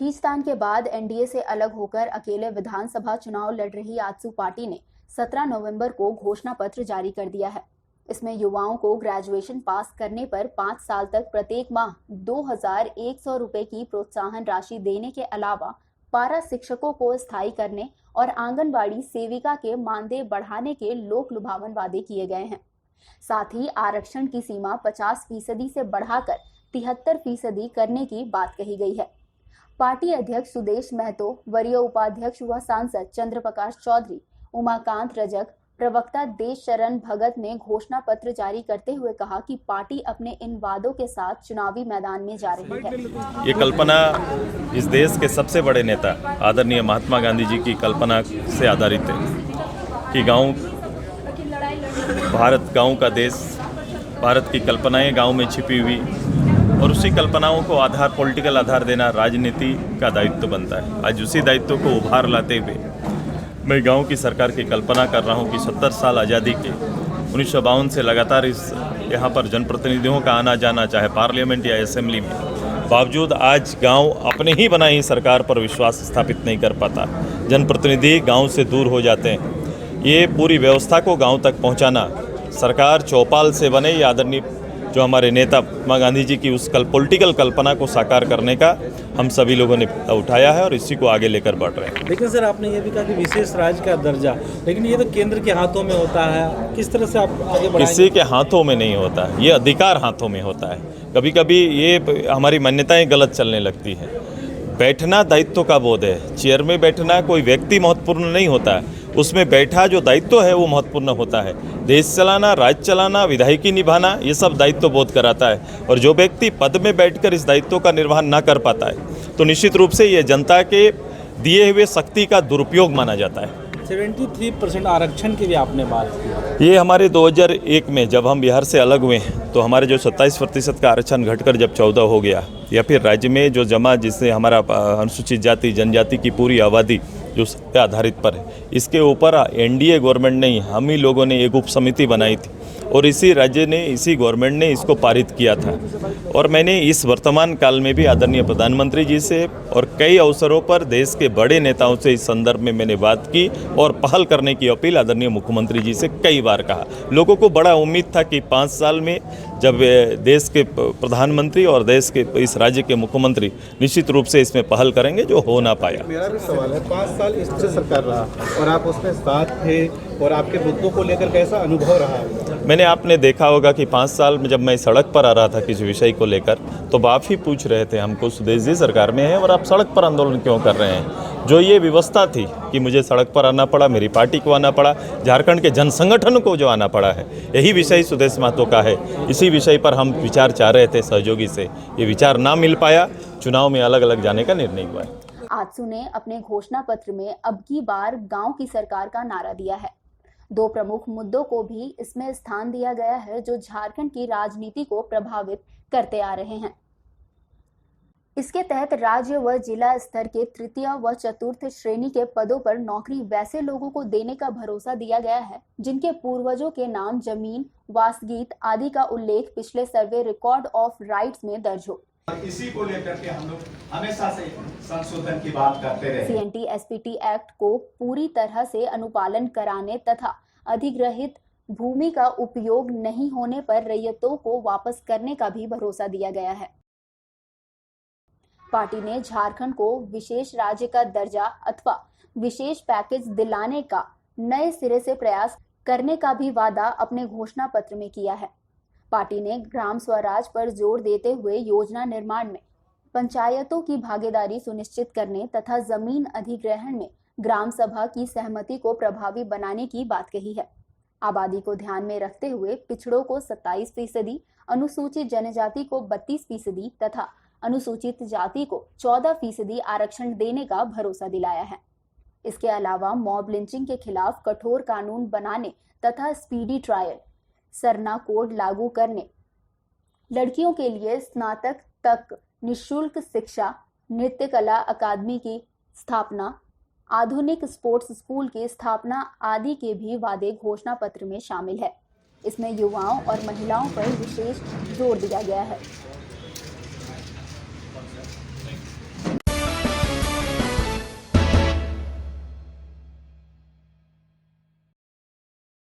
खींचतान के बाद एनडीए से अलग होकर अकेले विधानसभा चुनाव लड़ रही आजसू पार्टी ने 17 नवंबर को घोषणा पत्र जारी कर दिया है। इसमें युवाओं को ग्रेजुएशन पास करने पर 5 साल तक प्रत्येक माह 2,100 रुपए की प्रोत्साहन राशि देने के अलावा पारा शिक्षकों को स्थायी करने और आंगनबाड़ी सेविका के मानदेय बढ़ाने के लोक लुभावन वादे किए गए हैं। साथ ही आरक्षण की सीमा 50% से बढ़ाकर 73% करने की बात कही गई है। पार्टी अध्यक्ष सुदेश महतो, वरीय उपाध्यक्ष व सांसद चंद्रप्रकाश चौधरी, उमाकांत रजक, प्रवक्ता देश शरण भगत ने घोषणा पत्र जारी करते हुए कहा कि पार्टी अपने इन वादों के साथ चुनावी मैदान में जा रही है। ये कल्पना इस देश के सबसे बड़े नेता आदरणीय महात्मा गांधी जी की कल्पना से आधारित है कि भारत गांव का देश, भारत की कल्पनाएं गांव में छिपी हुई, और उसी कल्पनाओं को पॉलिटिकल आधार देना राजनीति का दायित्व बनता है। आज उसी दायित्व को उभार लाते हुए मैं गांव की सरकार की कल्पना कर रहा हूं कि 70 साल आज़ादी के 1952 से लगातार यहाँ पर जनप्रतिनिधियों का आना जाना, चाहे पार्लियामेंट या असेंबली में, बावजूद आज गांव अपने ही बनाई सरकार पर विश्वास स्थापित नहीं कर पाता। जनप्रतिनिधि गांव से दूर हो जाते हैं। ये पूरी व्यवस्था को गांव तक पहुंचाना, सरकार चौपाल से बने, या आदरणीय जो हमारे नेता महात्मा गांधी जी की उस पॉलिटिकल कल्पना को साकार करने का हम सभी लोगों ने उठाया है और इसी को आगे लेकर बढ़ रहे हैं। लेकिन सर, आपने ये भी कहा कि विशेष राज्य का दर्जा, लेकिन ये तो केंद्र के हाथों में होता है। किस तरह से आप आगे बढ़ाएंगे? किसी के हाथों में नहीं होता है, ये अधिकार हाथों में होता है। कभी कभी ये हमारी मान्यताएं गलत चलने लगती हैं। बैठना दायित्व का बोध है। चेयर में बैठना कोई व्यक्ति महत्वपूर्ण नहीं होता है, उसमें बैठा जो दायित्व है वो महत्वपूर्ण होता है। देश चलाना, राज्य चलाना, विधायिकी निभाना, ये सब दायित्व बोध कराता है। और जो व्यक्ति पद में बैठकर इस दायित्व का निर्वहन ना कर पाता है तो निश्चित रूप से ये जनता के दिए हुए शक्ति का दुरुपयोग माना जाता है। 73% आरक्षण की भी आपने बात की। ये हमारे 2001 में जब हम बिहार से अलग हुए तो हमारे जो 27% का आरक्षण घटकर जब 14 हो गया, या फिर राज्य में जो जमा जिससे हमारा अनुसूचित जाति जनजाति की पूरी आबादी जो उस पे आधारित पर है, इसके ऊपर एनडीए गवर्नमेंट ने, हम ही लोगों ने एक उप समिति बनाई थी और इसी राज्य ने, इसी गवर्नमेंट ने इसको पारित किया था। और मैंने इस वर्तमान काल में भी आदरणीय प्रधानमंत्री जी से और कई अवसरों पर देश के बड़े नेताओं से इस संदर्भ में मैंने बात की और पहल करने की अपील आदरणीय मुख्यमंत्री जी से कई बार कहा। लोगों को बड़ा उम्मीद था कि 5 साल में जब देश के प्रधानमंत्री और देश के इस राज्य के मुख्यमंत्री निश्चित रूप से इसमें पहल करेंगे, जो हो ना पाया। मेरा भी सवाल है, 5 साल इस सरकार रहा और आप उसमें साथ थे, और आपके मुद्दों को लेकर कैसा अनुभव रहा? आपने देखा होगा कि 5 साल में जब मैं सड़क पर आ रहा था किसी विषय को लेकर, तो आप ही पूछ रहे थे हमको, सुदेश जी सरकार में है और आप सड़क पर आंदोलन क्यों कर रहे हैं? जो ये व्यवस्था थी कि मुझे सड़क पर आना पड़ा, मेरी पार्टी को आना पड़ा, झारखंड के जन संगठन को जो आना पड़ा है, यही विषय सुदेश महतो का है। इसी विषय पर हम विचार चाह रहे थे सहयोगी से, ये विचार ना मिल पाया, चुनाव में अलग अलग जाने का निर्णय हुआ है। आजसू ने अपने घोषणा पत्र में अब की बार गाँव की सरकार का नारा दिया है। 2 प्रमुख मुद्दों को भी इसमें स्थान दिया गया है जो झारखंड की राजनीति को प्रभावित करते आ रहे हैं। इसके तहत राज्य व जिला स्तर के तृतीय व चतुर्थ श्रेणी के पदों पर नौकरी वैसे लोगों को देने का भरोसा दिया गया है जिनके पूर्वजों के नाम, जमीन, वासगीत आदि का उल्लेख पिछले सर्वे रिकॉर्ड ऑफ राइट्स में दर्ज हो। इसी को लेकर के हम लोग हमेशा से संशोधन की बात करते रहे। सीएनटी एसपीटी एक्ट को पूरी तरह से अनुपालन कराने तथा अधिग्रहित भूमि का उपयोग नहीं होने पर रैयतों को वापस करने का भी भरोसा दिया गया है। पार्टी ने झारखंड को विशेष राज्य का दर्जा अथवा विशेष पैकेज दिलाने का नए सिरे से प्रयास करने का भी वादा अपने घोषणा पत्र में किया है। पार्टी ने ग्राम स्वराज पर जोर देते हुए योजना निर्माण में पंचायतों की भागीदारी सुनिश्चित करने तथा जमीन अधिग्रहण में ग्राम सभा की सहमति को प्रभावी बनाने की बात कही है। आबादी को ध्यान में रखते हुए पिछड़ों को 27%, अनुसूचित जनजाति को 32% तथा अनुसूचित जाति को 14% आरक्षण देने का भरोसा दिलाया है। इसके अलावा मॉब लिंचिंग के खिलाफ कठोर कानून बनाने तथा स्पीडी ट्रायल, सरना कोड लागू करने, लड़कियों के लिए स्नातक तक निःशुल्क शिक्षा, नृत्य कला अकादमी की स्थापना, आधुनिक स्पोर्ट्स स्कूल की स्थापना आदि के भी वादे घोषणा पत्र में शामिल है। इसमें युवाओं और महिलाओं पर विशेष जोर दिया गया है।